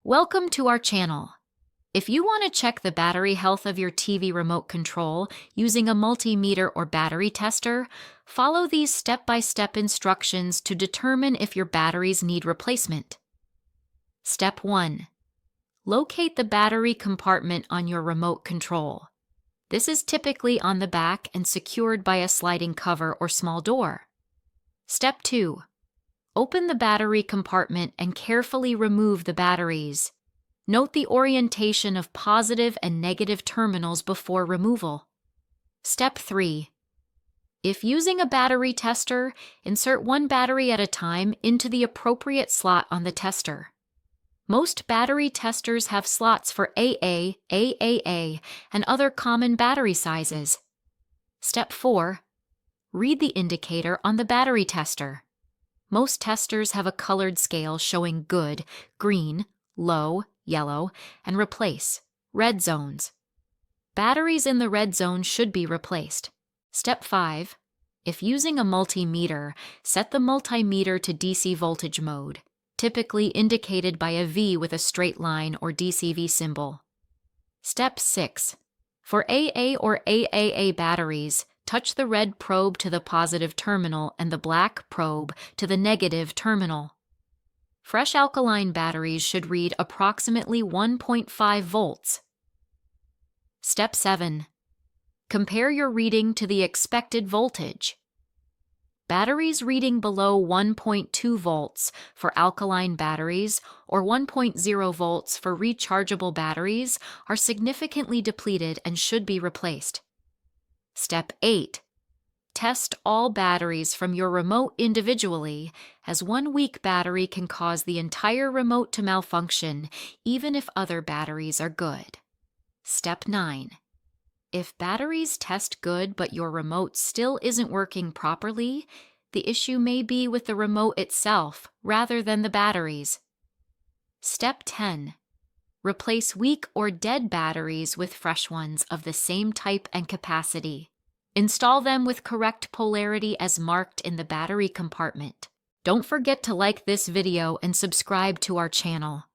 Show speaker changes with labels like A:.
A: Welcome to our channel. If you want to check the battery health of your TV remote control using a multimeter or battery tester, follow these step-by-step instructions to determine if your batteries need replacement. Step 1. Locate the battery compartment on your remote control. This is typically on the back and secured by a sliding cover or small door. Step 2. Open the battery compartment and carefully remove the batteries. Note the orientation of positive and negative terminals before removal. Step 3. If using a battery tester, insert one battery at a time into the appropriate slot on the tester. Most battery testers have slots for AA, AAA, and other common battery sizes. Step 4. Read the indicator on the battery tester. Most testers have a colored scale showing good, green, low, yellow, and replace, red zones. Batteries in the red zone should be replaced. Step 5. If using a multimeter, set the multimeter to DC voltage mode, typically indicated by a V with a straight line or DCV symbol. Step 6. For AA or AAA batteries, touch the red probe to the positive terminal and the black probe to the negative terminal. Fresh alkaline batteries should read approximately 1.5 volts. Step 7. Compare your reading to the expected voltage. Batteries reading below 1.2 volts for alkaline batteries or 1.0 volts for rechargeable batteries are significantly depleted and should be replaced. Step 8. Test all batteries from your remote individually, as one weak battery can cause the entire remote to malfunction, even if other batteries are good. Step 9. If batteries test good but your remote still isn't working properly, the issue may be with the remote itself rather than the batteries. Step 10. Replace weak or dead batteries with fresh ones of the same type and capacity. Install them with correct polarity as marked in the battery compartment. Don't forget to like this video and subscribe to our channel.